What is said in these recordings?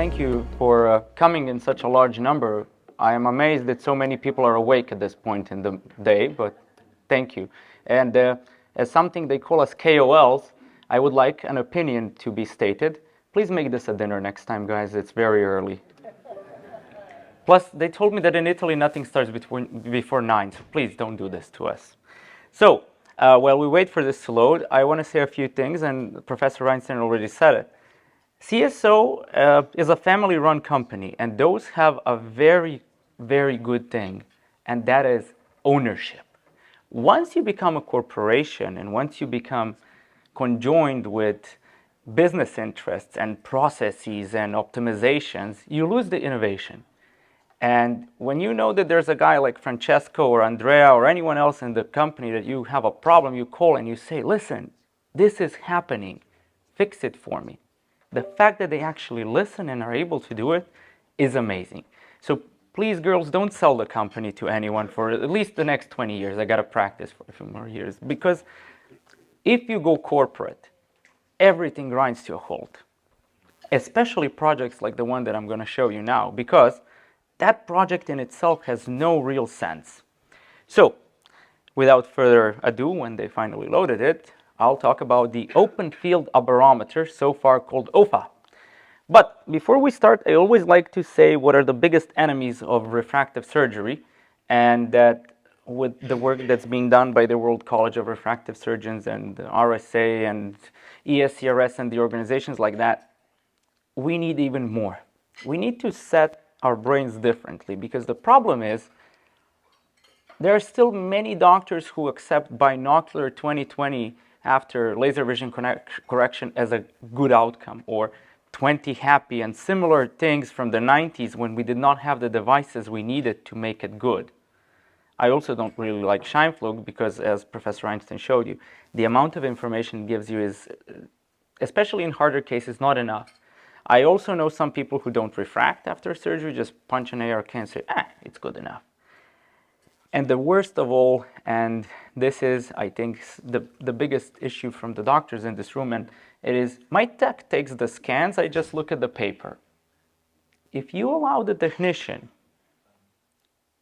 thank you for coming in such a large number. I am amazed that so many people are awake at this point in the day, but thank you. And as something they call us KOLs, I would like an opinion to be stated. Please make this a dinner next time, guys. It's very early. Plus, they told me that in Italy nothing starts before 9, so please don't do this to us. So, while we wait for this to load, I want to say a few things, and Professor Reinstein already said it. CSO is a family-run company, and those have a very, very good thing, and that is ownership. Once you become a corporation, and once you become conjoined with business interests and processes and optimizations, you lose the innovation. And when you know that there's a guy like Francesco or Andrea or anyone else in the company that you have a problem, you call and you say, listen, this is happening, fix it for me. The fact that they actually listen and are able to do it is amazing. So please, girls, don't sell the company to anyone for at least the next 20 years. I got to practice for a few more years. Because if you go corporate, everything grinds to a halt. Especially projects like the one that I'm going to show you now, because that project in itself has no real sense. So, without further ado, when they finally loaded it, I'll talk about the open field aberrometer, so far called OFA. But before we start, I always like to say what are the biggest enemies of refractive surgery, and that with the work that's being done by the World College of Refractive Surgeons and RSA and ESCRS and the organizations like that, we need even more. We need to set our brains differently, because the problem is there are still many doctors who accept binocular 20/20 after laser vision correction as a good outcome, or 20 happy and similar things from the 90s when we did not have the devices we needed to make it good. I also don't really like Scheinflug because, as Professor Einstein showed you, the amount of information it gives you is, especially in harder cases, not enough. I also know some people who don't refract after surgery, just punch an ARK and say, it's good enough. And the worst of all, and this is, I think, the biggest issue from the doctors in this room, and it is, my tech takes the scans, I just look at the paper. If you allow the technician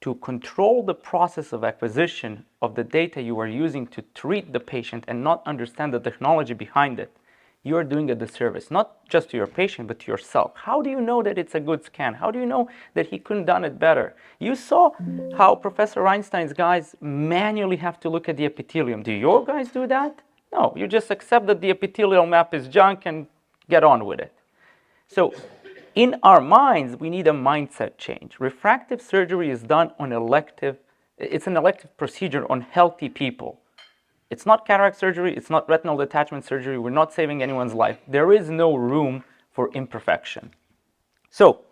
to control the process of acquisition of the data you are using to treat the patient and not understand the technology behind it, you are doing a disservice, not just to your patient, but to yourself. How do you know that it's a good scan? How do you know that he couldn't done it better? You saw how Professor Einstein's guys manually have to look at the epithelium. Do your guys do that? No, you just accept that the epithelial map is junk and get on with it. So in our minds, we need a mindset change. Refractive surgery is done on it's an elective procedure on healthy people. It's not cataract surgery, it's not retinal detachment surgery, we're not saving anyone's life. There is no room for imperfection. So,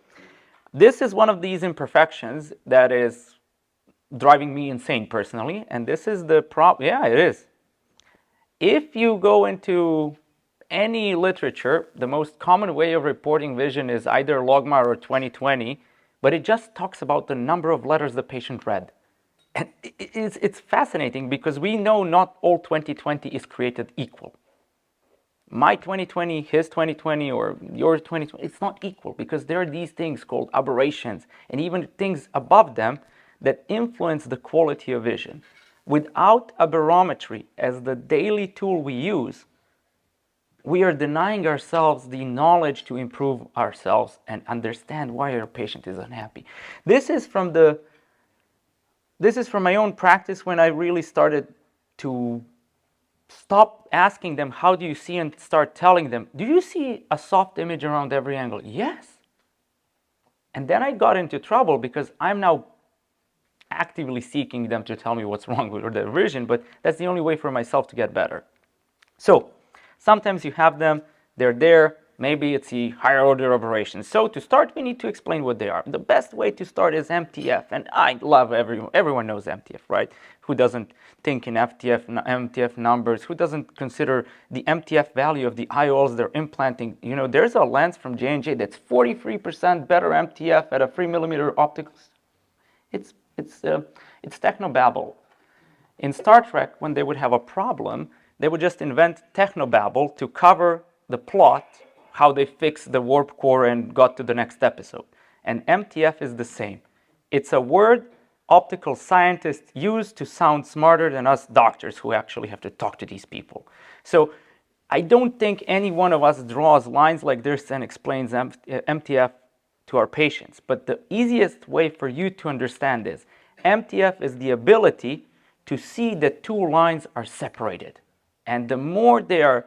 this is one of these imperfections that is driving me insane personally, and this is the problem. Yeah, it is. If you go into any literature, the most common way of reporting vision is either logMAR or 20/20, but it just talks about the number of letters the patient read. And it's fascinating because we know not all 20/20 is created equal. My 20/20, his 20/20, or your 20/20, it's not equal because there are these things called aberrations and even things above them that influence the quality of vision. Without aberrometry as the daily tool we use, we are denying ourselves the knowledge to improve ourselves and understand why our patient is unhappy. This is from my own practice when I really started to stop asking them, how do you see, and start telling them, do you see a soft image around every angle? Yes. And then I got into trouble because I'm now actively seeking them to tell me what's wrong with their vision, but that's the only way for myself to get better. So sometimes you have them, they're there, maybe it's a higher order aberration. So to start, we need to explain what they are. The best way to start is MTF, and I love everyone knows MTF, right? Who doesn't think in MTF numbers? Who doesn't consider the MTF value of the IOLs they're implanting? You know, there's a lens from J&J that's 43% better MTF at a 3mm optical. It's technobabble. In Star Trek, when they would have a problem, they would just invent technobabble to cover the plot, how they fixed the warp core and got to the next episode. And MTF is the same. It's a word optical scientists use to sound smarter than us doctors who actually have to talk to these people. So I don't think any one of us draws lines like this and explains MTF to our patients. But the easiest way for you to understand is MTF is the ability to see that two lines are separated. And the more they are,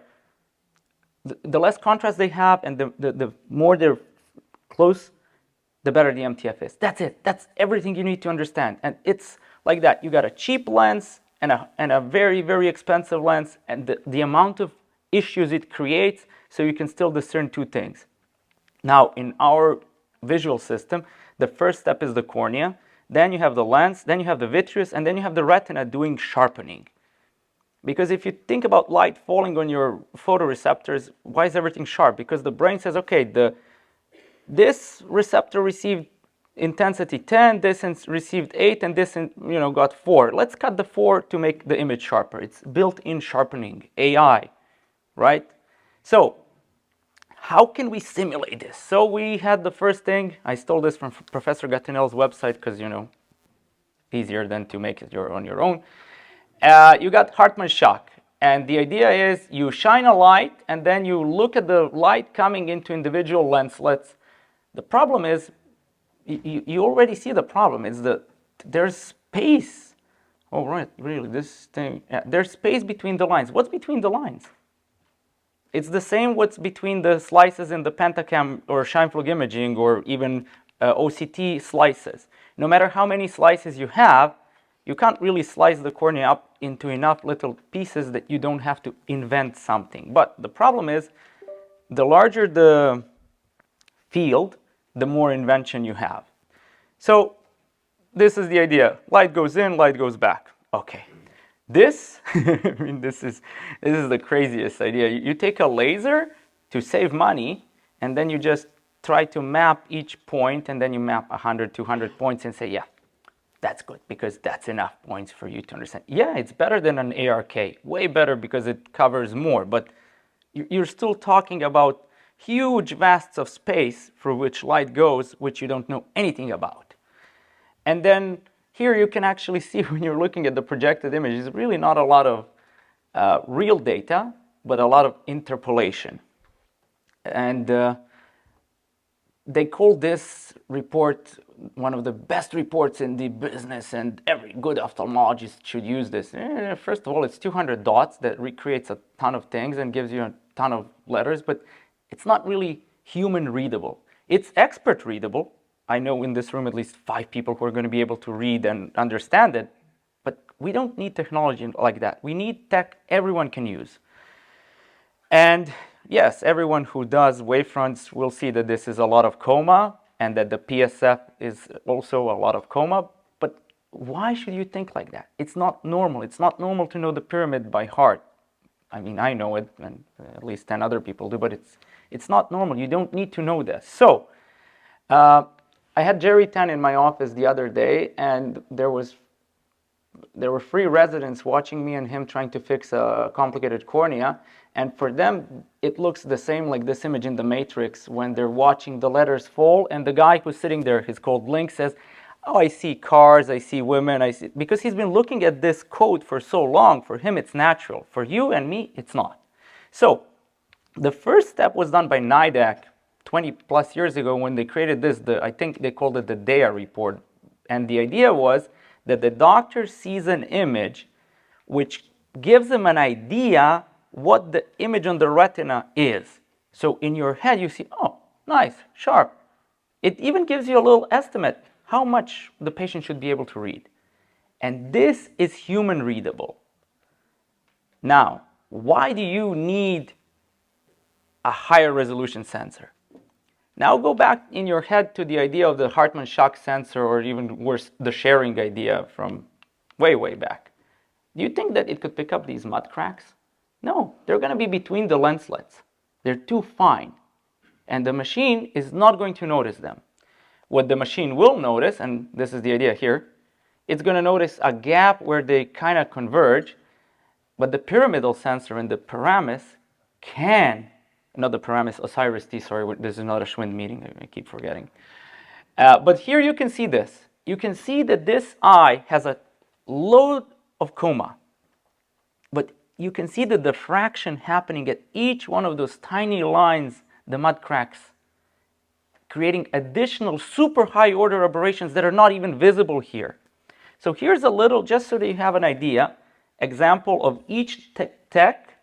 the less contrast they have and the more they're close, the better the MTF is. That's it. That's everything you need to understand. And it's like that. You got a cheap lens and a very, very expensive lens, and the amount of issues it creates, so you can still discern two things. Now, in our visual system, the first step is the cornea, then you have the lens, then you have the vitreous, and then you have the retina doing sharpening. Because if you think about light falling on your photoreceptors, why is everything sharp? Because the brain says, okay, this receptor received intensity 10, this received 8, and this got 4. Let's cut the 4 to make the image sharper. It's built-in sharpening, AI, right? So how can we simulate this? So we had the first thing. I stole this from Professor Gattinell's website because, easier than to make it on your own. You got Hartmann shock. And the idea is you shine a light, and then you look at the light coming into individual lenslets. The problem is, you already see the problem. It's there's space. Oh, right, really, this thing. Yeah, there's space between the lines. What's between the lines? It's the same what's between the slices in the Pentacam or Scheimpflug imaging or even OCT slices. No matter how many slices you have, you can't really slice the cornea up into enough little pieces that you don't have to invent something. But the problem is, the larger the field, the more invention you have. So this is the idea. Light goes in, light goes back. Okay. This, this is the craziest idea. You take a laser to save money, and then you just try to map each point, and then you map 100, 200 points and say, yeah, that's good, because that's enough points for you to understand. Yeah, it's better than an ARK, way better because it covers more, but you're still talking about huge vasts of space through which light goes, which you don't know anything about. And then here you can actually see when you're looking at the projected image, it's really not a lot of real data, but a lot of interpolation. And they call this report one of the best reports in the business, and every good ophthalmologist should use this. First of all, it's 200 dots that recreates a ton of things and gives you a ton of letters, but it's not really human readable. It's expert readable. I know in this room at least 5 people who are going to be able to read and understand it, but we don't need technology like that. We need tech everyone can use. And yes, everyone who does wavefronts will see that this is a lot of coma and that the PSF is also a lot of coma. But why should you think like that? It's not normal. It's not normal to know the pyramid by heart. I mean, I know it, and at least 10 other people do, but it's not normal. You don't need to know this. So I had Jerry Tan in my office the other day, and there were 3 residents watching me and him trying to fix a complicated cornea. And for them, it looks the same like this image in the Matrix when they're watching the letters fall. And the guy who's sitting there, he's called Link, says, oh, I see cars, I see women, I see... Because he's been looking at this code for so long, for him it's natural. For you and me, it's not. So the first step was done by NIDAC 20 plus years ago when they created this. I think they called it the DEA report. And the idea was that the doctor sees an image which gives him an idea what the image on the retina is. So in your head you see, oh, nice, sharp. It even gives you a little estimate how much the patient should be able to read. And this is human readable. Now, why do you need a higher resolution sensor? Now go back in your head to the idea of the Hartmann shock sensor, or even worse, the sharing idea from way, way back. Do you think that it could pick up these mud cracks? No, they're going to be between the lenslets. They're too fine. And the machine is not going to notice them. What the machine will notice, and this is the idea here, it's going to notice a gap where they kind of converge, but the pyramidal sensor and the paramis can not the Paramus, Osiris T, sorry, this is not a Schwind meeting, I keep forgetting. But here you can see this. You can see that this eye has a load of coma, but you can see the diffraction happening at each one of those tiny lines, the mud cracks, creating additional super high order aberrations that are not even visible here. So here's a little, just so that you have an idea, example of each tech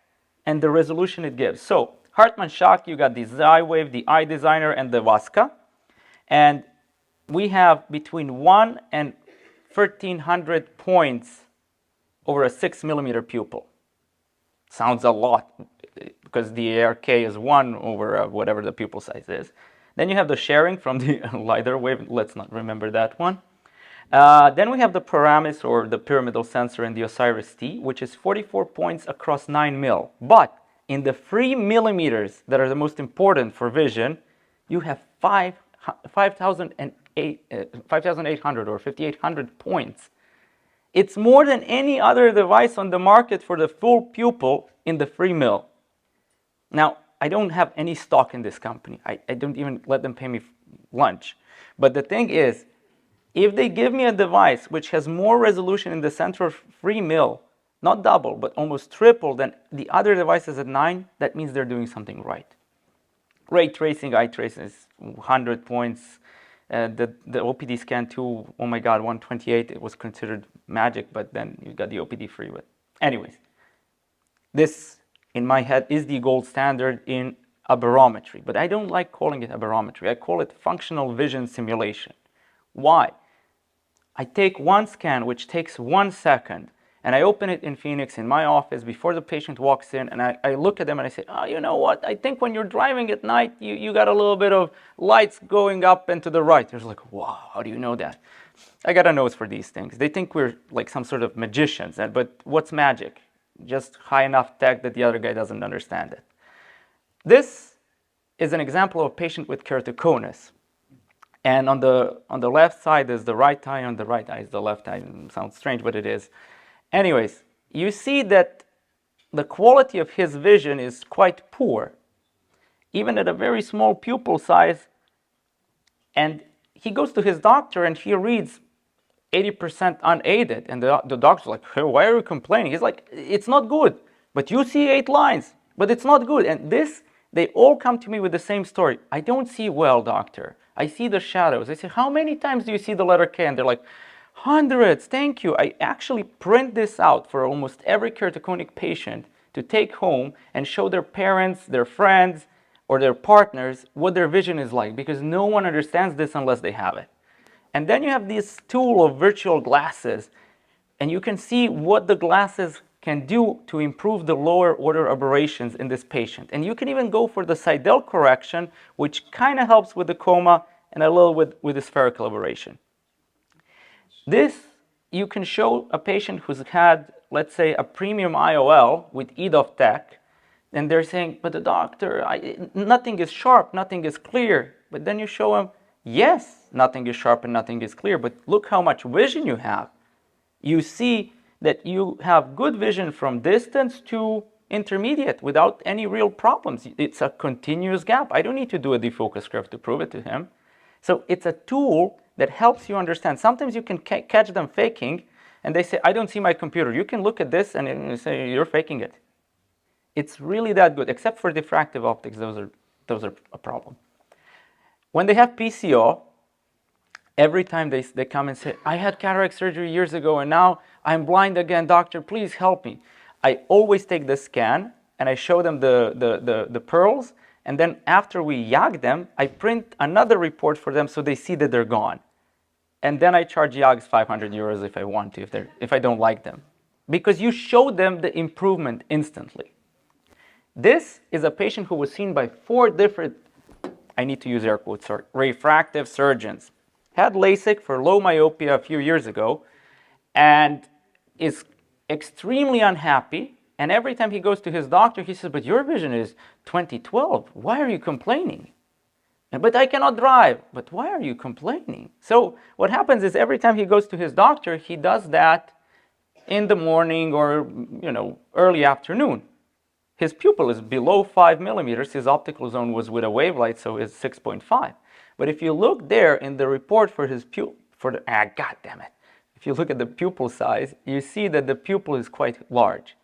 and the resolution it gives. So Hartmann shock, you got the Xywave, the Eye Designer, and the Vasca. And we have between 1 and 1,300 points over a 6 millimeter pupil. Sounds a lot because the ARK is 1 over whatever the pupil size is. Then you have the sharing from the LiDAR wave. Let's not remember that one. Then we have the Paramus, or the pyramidal sensor, in the Osiris T, which is 44 points across 9 mil. But in the 3 millimeters that are the most important for vision, you have 5,800 or 5,800 points. It's more than any other device on the market for the full pupil in the 3 mil. Now, I don't have any stock in this company. I don't even let them pay me lunch. But the thing is, if they give me a device which has more resolution in the center of 3 mil, not double, but almost triple than the other devices at 9, that means they're doing something right. Ray tracing, eye tracing is 100 points. The OPD scan too, oh my God, 128, it was considered magic, but then you got the OPD free. But anyways, this, in my head, is the gold standard in aberrometry. But I don't like calling it aberrometry. I call it functional vision simulation. Why? I take one scan, which takes 1 second, and I open it in Phoenix in my office before the patient walks in, and I look at them and I say, oh, you know what? I think when you're driving at night, you got a little bit of lights going up and to the right. They're like, wow, how do you know that? I got a nose for these things. They think we're like some sort of magicians, but what's magic? Just high enough tech that the other guy doesn't understand it. This is an example of a patient with keratoconus. And on the left side is the right eye, on the right eye is the left eye. It sounds strange, but it is. Anyways, you see that the quality of his vision is quite poor, even at a very small pupil size. And he goes to his doctor and he reads 80% unaided. And the doctor's like, hey, why are you complaining? He's like, it's not good. But you see 8 lines, but it's not good. And this, they all come to me with the same story. I don't see well, doctor. I see the shadows. I say, how many times do you see the letter K? And they're like, hundreds, thank you. I actually print this out for almost every keratoconic patient to take home and show their parents, their friends, or their partners what their vision is like, because no one understands this unless they have it. And then you have this tool of virtual glasses, and you can see what the glasses can do to improve the lower order aberrations in this patient. And you can even go for the Seidel correction, which kind of helps with the coma and a little with the spherical aberration. This, you can show a patient who's had, let's say, a premium IOL with EDOF tech, and they're saying, but the doctor, nothing is sharp, nothing is clear. But then you show them, yes, nothing is sharp and nothing is clear, but look how much vision you have. You see that you have good vision from distance to intermediate without any real problems. It's a continuous gap. I don't need to do a defocus curve to prove it to him. So it's a tool that helps you understand. Sometimes you can catch them faking, and they say, I don't see my computer. You can look at this and you say, you're faking it. It's really that good, except for diffractive optics. Those are a problem. When they have PCO, every time they come and say, I had cataract surgery years ago and now I'm blind again, doctor, please help me. I always take the scan and I show them the pearls, and then after we YAG them, I print another report for them so they see that they're gone. And then I charge YAGs 500 euros if I want to, if I don't like them. Because you show them the improvement instantly. This is a patient who was seen by 4 different, I need to use air quotes, sorry, refractive surgeons. Had LASIK for low myopia a few years ago and is extremely unhappy. And every time he goes to his doctor, he says, but your vision is 20/12. Why are you complaining? But I cannot drive. But why are you complaining? So what happens is every time he goes to his doctor, he does that in the morning or, early afternoon. his pupil is below 5 millimeters. His optical zone was with a wave light, so it's 6.5. But if you look there in the report for his pupil, God damn it. If you look at the pupil size, you see that the pupil is quite large.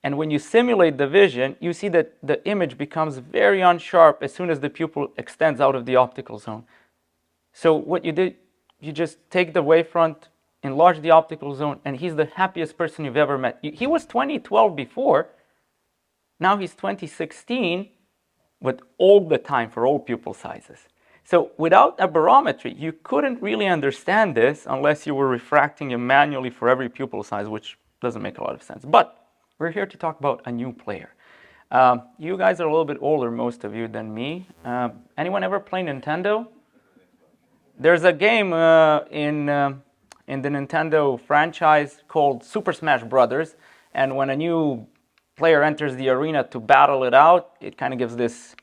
And when you simulate the vision, you see that the image becomes very unsharp as soon as the pupil extends out of the optical zone. So what you did, you just take the wavefront, enlarge the optical zone, and he's the happiest person you've ever met. He was 2012 before, now he's 2016, but all the time for all pupil sizes. So without aberrometry, you couldn't really understand this unless you were refracting him manually for every pupil size, which doesn't make a lot of sense. But we're here to talk about a new player. You guys are a little bit older, most of you, than me. Anyone ever play Nintendo? There's a game in the Nintendo franchise called Super Smash Brothers, and when a new player enters the arena to battle it out, it kind of gives this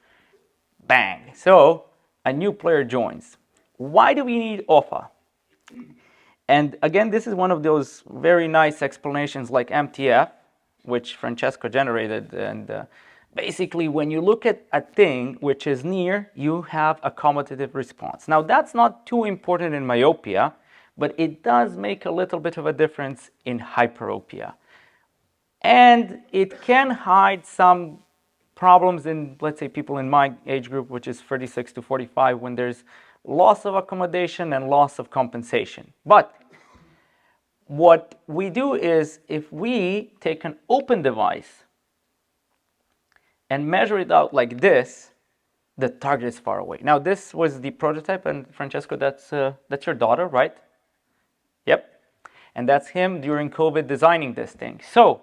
bang. So a new player joins. Why do we need OFA? And again, this is one of those very nice explanations like MTF, which Francesco generated. And basically, when you look at a thing which is near, you have a commutative response. Now, that's not too important in myopia, but it does make a little bit of a difference in hyperopia. And it can hide some problems in, let's say, people in my age group, which is 36 to 45, when there's loss of accommodation and loss of compensation. But what we do is, if we take an open device and measure it out like this, the target is far away. Now, this was the prototype, and Francesco, that's your daughter, right? Yep. And that's him during COVID designing this thing. So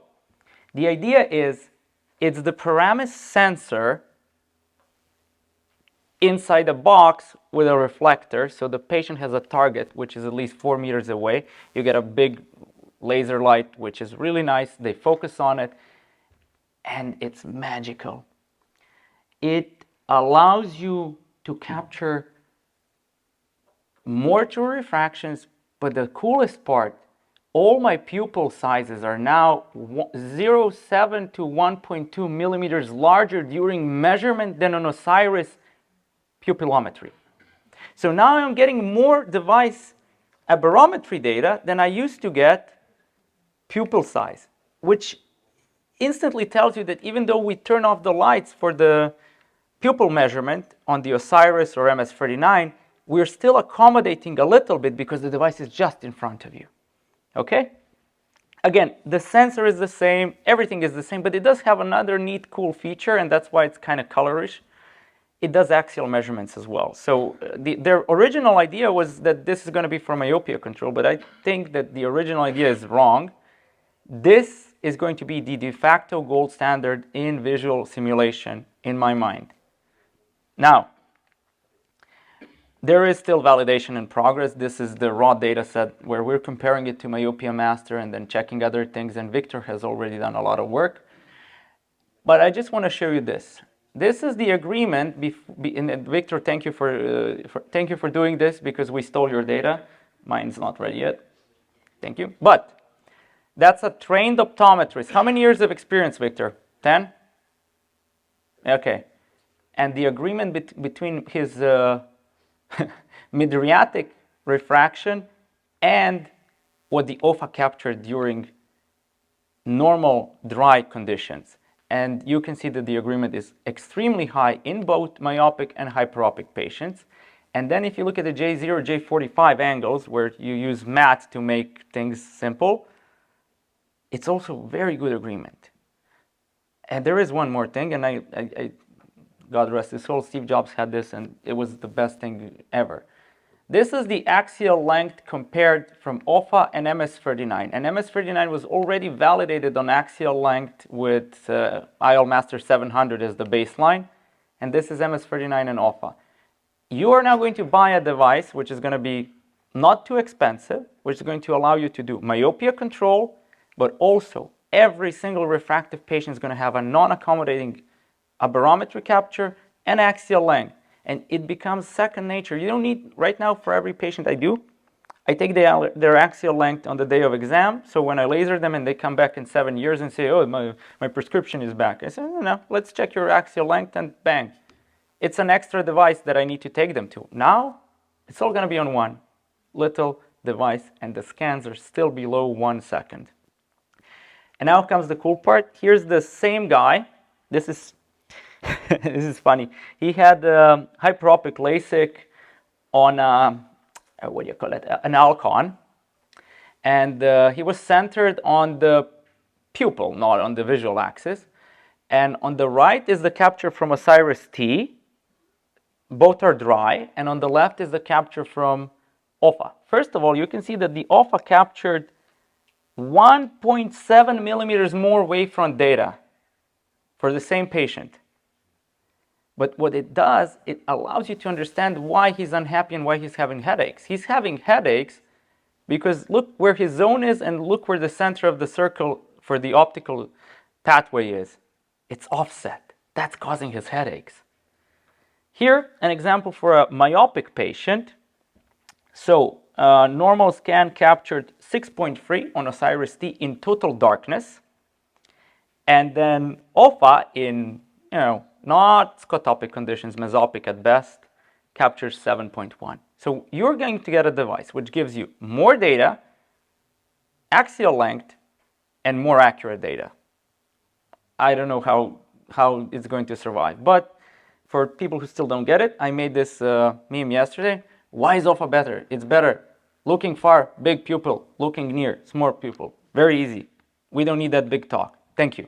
the idea is, it's the Paramus sensor inside a box with a reflector. So the patient has a target, which is at least 4 meters away. You get a big laser light, which is really nice. They focus on it, and it's magical. It allows you to capture more true refractions, but the coolest part, all my pupil sizes are now 0.7 to 1.2 millimeters larger during measurement than on Osiris pupillometry. So now I'm getting more device aberrometry data than I used to get pupil size, which instantly tells you that even though we turn off the lights for the pupil measurement on the Osiris or MS39, we're still accommodating a little bit because the device is just in front of you. Okay? Again, the sensor is the same, everything is the same, but it does have another neat, cool feature, and that's why it's kind of colorish. It does axial measurements as well. So their original idea was that this is going to be for myopia control, but I think that the original idea is wrong. This is going to be the de facto gold standard in visual simulation, in my mind. Now, there is still validation in progress. This is the raw data set where we're comparing it to Myopia Master and then checking other things, and Victor has already done a lot of work. But I just want to show you this. This is the agreement, and Victor, thank you for doing this because we stole your data. Mine's not ready yet. Thank you. But that's a trained optometrist. How many years of experience, Victor? 10? Okay. And the agreement between his mydriatic refraction and what the OFA captured during normal dry conditions. And you can see that the agreement is extremely high in both myopic and hyperopic patients. And then if you look at the J0, J45 angles, where you use matte to make things simple, it's also very good agreement. And there is one more thing, and I God rest his soul, Steve Jobs had this, and it was the best thing ever. This is the axial length compared from OFA and MS39. And MS39 was already validated on axial length with IL Master 700 as the baseline. And this is MS39 and OFA. You are now going to buy a device which is going to be not too expensive, which is going to allow you to do myopia control, but also every single refractive patient is going to have a non-accommodating aberrometry capture and axial length, and it becomes second nature. You don't need, right now for every patient I do, I take their axial length on the day of exam, so when I laser them and they come back in 7 years and say, oh, my prescription is back, I say, no, let's check your axial length, and bang. It's an extra device that I need to take them to. Now, it's all going to be on one little device, and the scans are still below 1 second. And now comes the cool part. Here's the same guy. This is this is funny. He had hyperopic LASIK on what do you call it? An Alcon, and he was centered on the pupil, not on the visual axis. And on the right is the capture from OSIRIS-T. Both are dry, and on the left is the capture from OFA. First of all, you can see that the OFA captured 1.7 millimeters more wavefront data for the same patient. But what it does, it allows you to understand why he's unhappy and why he's having headaches. He's having headaches because look where his zone is and look where the center of the circle for the optical pathway is. It's offset. That's causing his headaches. Here, an example for a myopic patient. So, normal scan captured 6.3 on OSIRIS-T in total darkness. And then OFA in, not scotopic conditions, mesopic at best, captures 7.1. So you're going to get a device which gives you more data, axial length, and more accurate data. I don't know how it's going to survive, but for people who still don't get it, I made this meme yesterday. Why is OFA better? It's better. Looking far, big pupil. Looking near, small pupil. Very easy. We don't need that big talk. Thank you.